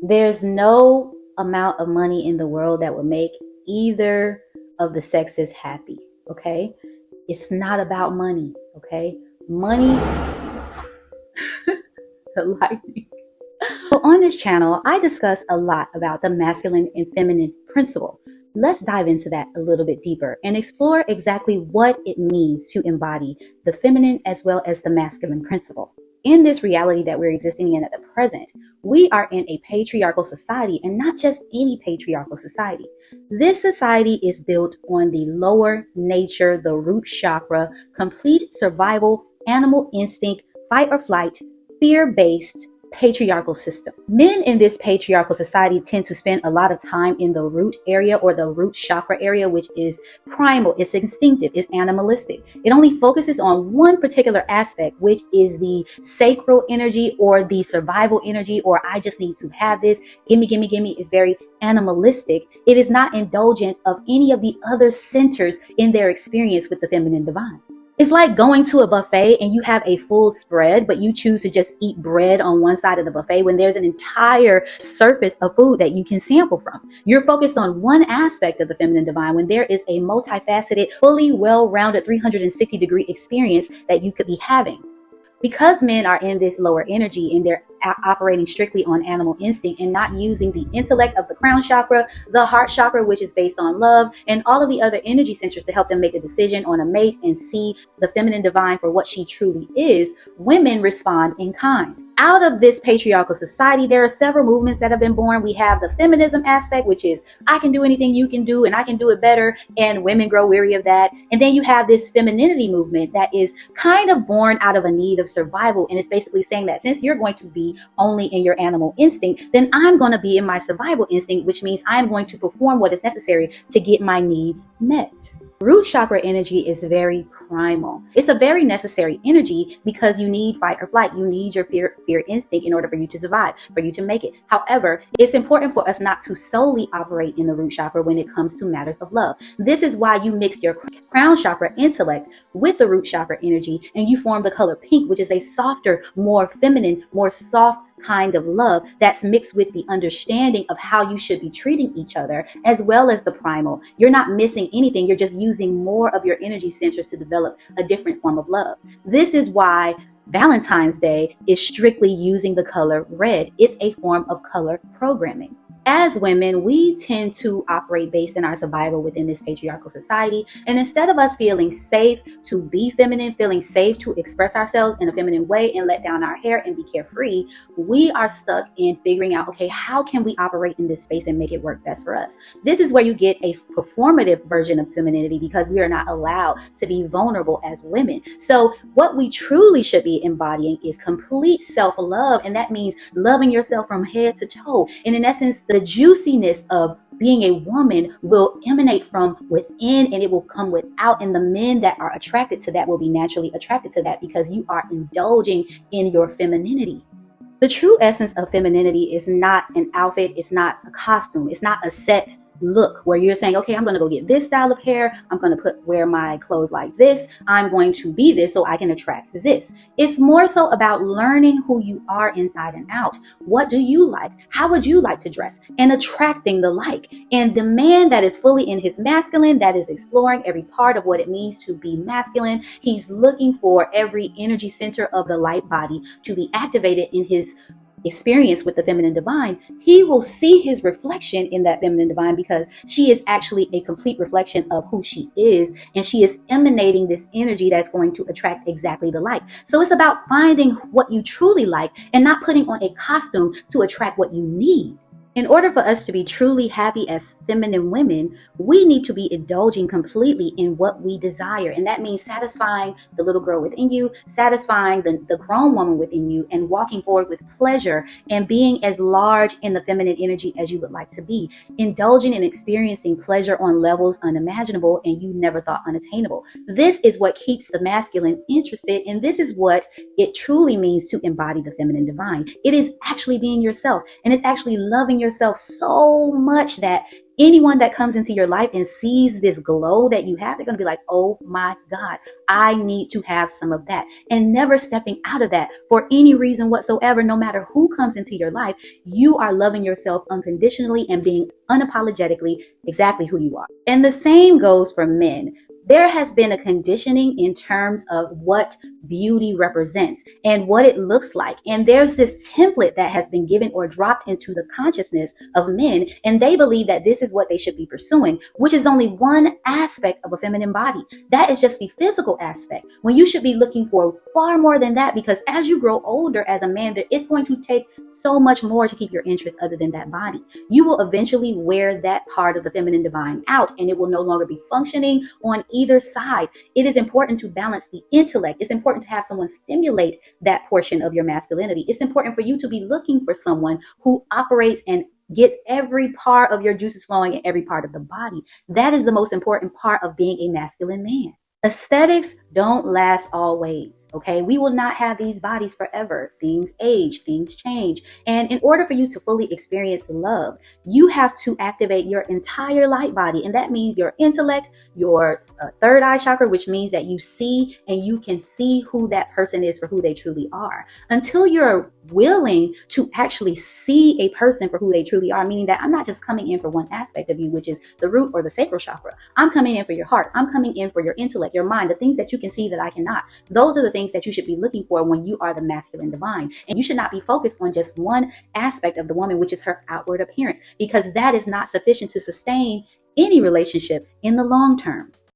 There's no amount of money in the world that will make either of the sexes happy, okay? It's not about money, okay? Money, the lightning. So on this channel, I discuss a lot about the masculine and feminine principle. Let's dive into that a little bit deeper and explore exactly what it means to embody the feminine as well as the masculine principle. In this reality that we're existing in at the present, we are in a patriarchal society, and not just any patriarchal society. This society is built on the lower nature, the root chakra, complete survival, animal instinct, fight or flight, fear-based patriarchal system. Men in this patriarchal society tend to spend a lot of time in the root area or the root chakra area, which is primal, it's instinctive, it's animalistic. It only focuses on one particular aspect, which is the sacral energy or the survival energy, or I just need to have this, gimme, gimme, gimme. Is very animalistic. It is not indulgent of any of the other centers in their experience with the feminine divine. It's like going to a buffet and you have a full spread, but you choose to just eat bread on one side of the buffet when there's an entire surface of food that you can sample from. You're focused on one aspect of the feminine divine when there is a multifaceted, fully well-rounded 360-degree experience that you could be having. Because men are in this lower energy and they're operating strictly on animal instinct and not using the intellect of the crown chakra, the heart chakra, which is based on love, and all of the other energy centers to help them make a decision on a mate and see the feminine divine for what she truly is, women respond in kind. Out of this patriarchal society, there are several movements that have been born. We have the feminism aspect, which is I can do anything you can do and I can do it better, and women grow weary of that. And then you have this femininity movement that is kind of born out of a need of survival, and it's basically saying that since you're going to be only in your animal instinct, then I'm going to be in my survival instinct, which means I'm going to perform what is necessary to get my needs met. Root chakra energy is very primal. It's a very necessary energy because you need fight or flight. You need your fear instinct in order for you to survive, for you to make it. However, it's important for us not to solely operate in the root chakra when it comes to matters of love. This is why you mix your crown chakra intellect with the root chakra energy and you form the color pink, which is a softer, more feminine, more soft kind of love that's mixed with the understanding of how you should be treating each other, as well as the primal. You're not missing anything. You're just using more of your energy centers to develop a different form of love. This is why Valentine's Day is strictly using the color red. It's a form of color programming. As women, we tend to operate based in our survival within this patriarchal society. And instead of us feeling safe to be feminine, feeling safe to express ourselves in a feminine way and let down our hair and be carefree, we are stuck in figuring out, okay, how can we operate in this space and make it work best for us? This is where you get a performative version of femininity because we are not allowed to be vulnerable as women. So what we truly should be embodying is complete self-love. And that means loving yourself from head to toe. And in essence, the juiciness of being a woman will emanate from within and it will come without. And the men that are attracted to that will be naturally attracted to that because you are indulging in your femininity. The true essence of femininity is not an outfit. It's not a costume. It's not a set look where you're saying, okay, I'm going to go get this style of hair. I'm going to wear my clothes like this. I'm going to be this so I can attract this. It's more so about learning who you are inside and out. What do you like? How would you like to dress? And attracting the like. And the man that is fully in his masculine, that is exploring every part of what it means to be masculine, he's looking for every energy center of the light body to be activated in his experience with the feminine divine. He will see his reflection in that feminine divine because she is actually a complete reflection of who she is, and she is emanating this energy that's going to attract exactly the like. So it's about finding what you truly like and not putting on a costume to attract what you need. In order for us to be truly happy as feminine women, we need to be indulging completely in what we desire. And that means satisfying the little girl within you, satisfying the grown woman within you, and walking forward with pleasure and being as large in the feminine energy as you would like to be. Indulging and experiencing pleasure on levels unimaginable and you never thought unattainable. This is what keeps the masculine interested, and this is what it truly means to embody the feminine divine. It is actually being yourself, and it's actually loving yourself so much that Anyone that comes into your life and sees this glow that you have, they're going to be like, oh my God, I need to have some of that. And never stepping out of that for any reason whatsoever, no matter who comes into your life, you are loving yourself unconditionally and being unapologetically exactly who you are. And the same goes for men. There has been a conditioning in terms of what beauty represents and what it looks like. And there's this template that has been given or dropped into the consciousness of men, and they believe that this is what they should be pursuing, which is only one aspect of a feminine body. That is just the physical aspect, when you should be looking for far more than that, because as you grow older as a man, it's going to take so much more to keep your interest other than that body. You will eventually wear that part of the feminine divine out, and it will no longer be functioning on either side. It is important to balance the intellect. It's important to have someone stimulate that portion of your masculinity. It's important for you to be looking for someone who operates and gets every part of your juices flowing in every part of the body. That is the most important part of being a masculine man. Aesthetics don't last always, okay? We will not have these bodies forever. Things age, things change. And in order for you to fully experience love, you have to activate your entire light body. And that means your intellect, your third eye chakra, which means that you see and you can see who that person is for who they truly are. Until you're willing to actually see a person for who they truly are, meaning that I'm not just coming in for one aspect of you, which is the root or the sacral chakra. I'm coming in for your heart. I'm coming in for your intellect, your mind, the things that you can see that I cannot. Those are the things that you should be looking for when you are the masculine divine. And you should not be focused on just one aspect of the woman, which is her outward appearance, because that is not sufficient to sustain any relationship in the long term.